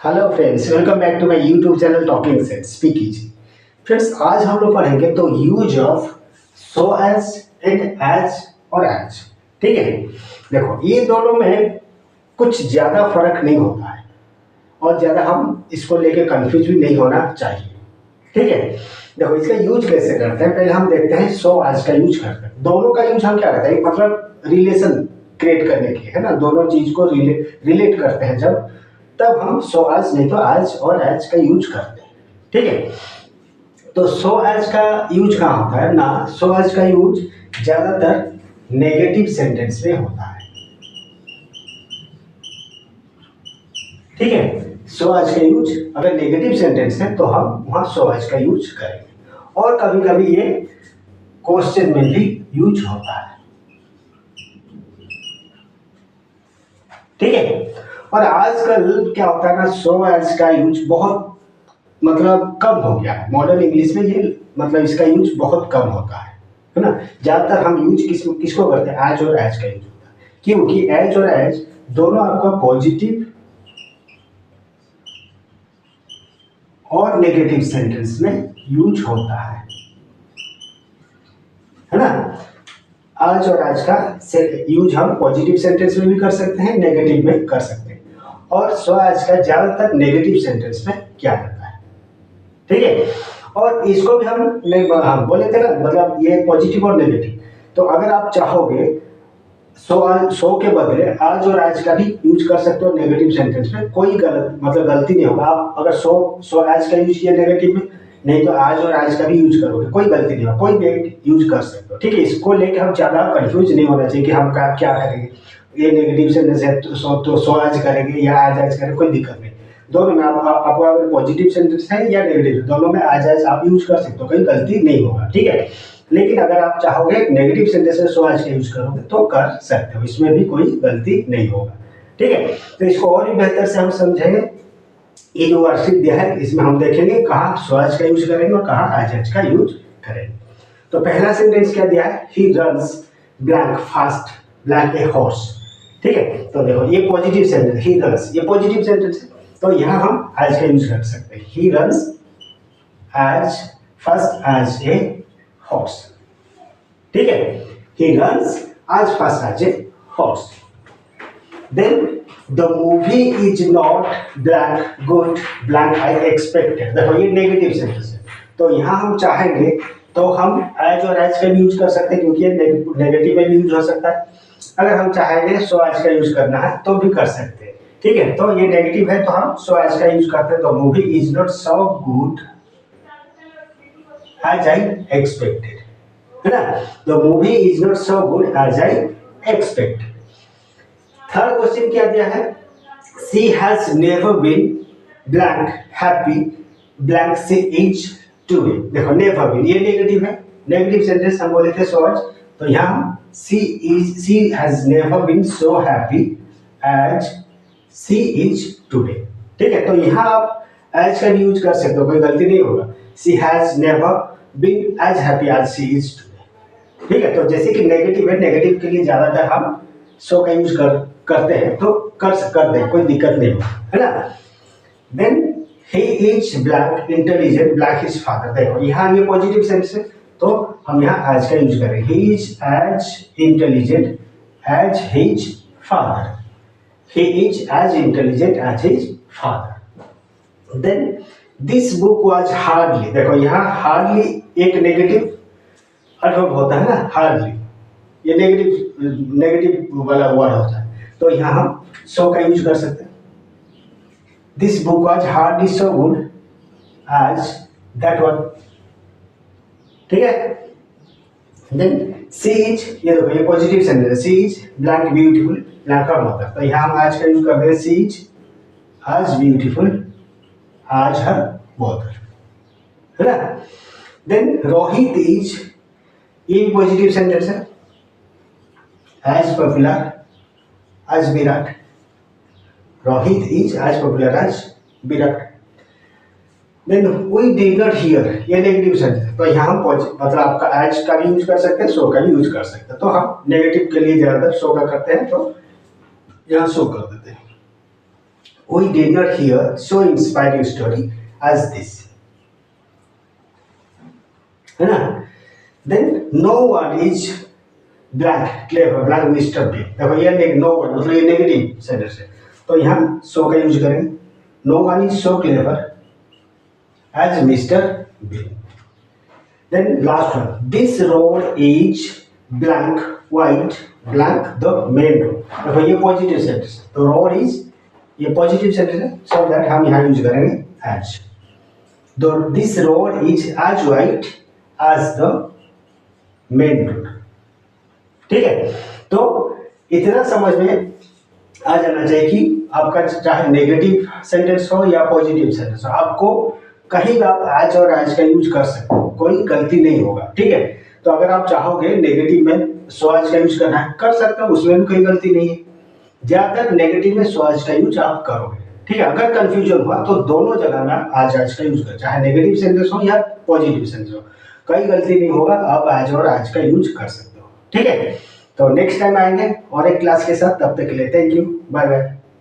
Hello friends, welcome back to my YouTube channel talking sense speak easy. Friends, आज हम लोग पढ़ेंगे तो use of so as and as और as. ठीक है, देखो ये दोनों में कुछ ज़्यादा फर्क नहीं होता है और ज़्यादा हम इसको लेके कंफ्यूज भी नहीं होना चाहिए। ठीक है, देखो इसका यूज कैसे करते हैं, पहले हम देखते हैं सो एज का यूज करते हैं। दोनों का यूज हम क्या करते हैं, मतलब रिलेशन क्रिएट करने के लिए, है ना। दोनों चीज को रिलेट करते हैं जब, तब हम सो एज नहीं तो एज और एज का यूज करते हैं। ठीक है, तो सो एज का यूज कहाँ होता है ना, सो एज का यूज ज्यादातर नेगेटिव सेंटेंस में होता है। ठीक है, सो एज का यूज अगर नेगेटिव सेंटेंस है तो हम वहां सो एज का यूज करेंगे, और कभी कभी ये क्वेश्चन में भी यूज होता है। ठीक है, और आजकल क्या होता है ना, सो एज का यूज बहुत मतलब कम हो गया है। मॉडर्न इंग्लिश में ये मतलब इसका यूज बहुत कम होता है ना। ज्यादातर हम यूज किसको करते हैं, एज और एज का यूज होता है, क्योंकि एज और एज दोनों आपका पॉजिटिव और नेगेटिव सेंटेंस में यूज होता है ना। आज और आज का यूज हम पॉजिटिव सेंटेंस में भी कर सकते हैं, नेगेटिव में कर सकते हैं, और सो आज का ज्यादातर नेगेटिव सेंटेंस में किया जाता है। ठीक है, और इसको भी हम बोले थे ना, मतलब ये पॉजिटिव और नेगेटिव। तो अगर आप चाहोगे सो के बदले आज और आज का भी यूज कर सकते हो नेगेटिव सेंटेंस में, कोई गलती नहीं होगा। आप अगर सो आज का यूज किया नेगेटिव में, नहीं तो आज और आज का भी यूज करोगे, कोई गलती नहीं होगा, कोई भी यूज कर सकते हो। ठीक है, इसको लेके हम ज्यादा कंफ्यूज नहीं होना चाहिए कि हम क्या करेंगे, ये नेगेटिव सेंटेंस है तो सो आज करेंगे या आज करेंगे, कोई दिक्कत नहीं। दोनों में आपको अगर पॉजिटिव सेंटेंस है या नेगेटिव, दोनों में आज आप यूज कर सकते हो, कोई गलती नहीं होगा। ठीक है, लेकिन अगर आप चाहोगे नेगेटिव सेंटेंस में सो आज का यूज करोगे तो कर सकते हो, इसमें भी कोई गलती नहीं होगा। ठीक है, तो इसको और भी बेहतर से हम समझेंगे। ये जो वर्कशीट दिया है इसमें हम देखेंगे कहाँ सो आज का यूज करेंगे और कहाँ आज का यूज करेंगे। तो पहला सेंटेंस क्या दिया है, he runs blank fast blank A horse. ठीक है, तो देखो ये पॉजिटिव सेंटेंस, ही रन्स ये पॉजिटिव सेंटेंस है, तो यहाँ हम आज का यूज कर सकते हैं। He runs as fast as a horse. ठीक है, he runs as fast as a horse. Then the movie is not blank good blank I expected. देखो ये नेगेटिव सेंटेंस है, तो यहाँ हम चाहेंगे तो हम एज और एज का भी यूज कर सकते हैं, क्योंकि ये नेगेटिव में भी यूज हो सकता है। अगर हम चाहेंगे सो एज का यूज करना है तो भी कर सकते हैं। ठीक है, तो ये नेगेटिव है तो हम सो एज का यूज करते हैं। तो movie is not so good as I expected, है ना। The movie is not so good as I expected. Third question क्या दिया है, she has never been blank happy blank she is today. देखो नेवर बीन ये negative है, negative sentence हम बोले थे सो आज, तो यहाँ she has never been so happy as she is today. ठीक है, तो यहाँ आप एज का भी यूज कर सकते हो, कोई गलती नहीं होगा। She has never been as happy as she is today. ठीक है, तो जैसे कि नेगेटिव है, नेगेटिव के लिए ज्यादातर हम सो का यूज करते हैं, तो कर दे, कोई दिक्कत नहीं होगा, है ना। Then he is blank intelligent blank his father. देखो यहाँ ये पॉजिटिव सेंस है, तो हम यहाँ एज का यूज करें। He is as intelligent as his father. He is as intelligent as his father. Then this book was hardly. देखो यहाँ हार्डली एक नेगेटिव अडवर्ब होता है ना, हार्डली ये नेगेटिव वाला वर्ड होता है, तो यहाँ हम सो का यूज कर सकते हैं। This book was hardly so good as that one. ठीक है, देन शी इज, ये देखो ये पॉजिटिव सेंटेंस है, she is blank beautiful blank का मतलब, तो यहाँ हम आज का यूज करते हैं। She is as beautiful as her mother, है ना। देन रोहित इज, ये पॉजिटिव सेंटेंस है, as popular as Virat. Rohit is as popular as Virat. Then we did not hear, ये नेगेटिव सेंटेंस, तो यहाँ हम मतलब आपका एज का भी यूज कर सकते हैं, सो का भी यूज कर सकते हैं। तो हम नेगेटिव के लिए ज्यादातर सो का करते हैं, तो यहाँ सो कर देते हैं। We did not hear so inspiring story as this. है ना? Then no one is blank clever blank mister B. देखो ये नो वन मतलब ये नेगेटिव सेंटेंस है, तो यहाँ सो का यूज करेंगे. No one is so clever as mister B. Then last one. This road is blank white blank the main road. देखो ये पॉजिटिव सेंटेंस है, तो रोड इज ये पॉजिटिव सेंटेंस है, सो दैट हम यहाँ यूज करेंगे as. This road is as white as the main road. ठीक है, तो इतना समझ में आ जाना चाहिए कि आपका चाहे नेगेटिव सेंटेंस हो या पॉजिटिव सेंटेंस हो, आपको कहीं भी आप आज और आज का यूज कर सकते हो, कोई गलती नहीं होगा. ठीक है, तो अगर आप चाहोगे नेगेटिव में सो आज का यूज करना है कर सकते हो, उसमें भी कोई गलती नहीं है. ज्यादातर नेगेटिव में सो आज का यूज आप करोगे. ठीक है, अगर कंफ्यूजन हुआ तो दोनों जगह में आज आज का यूज करें, चाहे नेगेटिव सेंटेंस हो या पॉजिटिव सेंटेंस हो, कोई गलती नहीं होगा, आप आज और आज का यूज कर सकते हो. ठीक है, तो नेक्स्ट टाइम आएंगे और एक क्लास के साथ. तब तक के लिए थैंक यू, बाय बाय.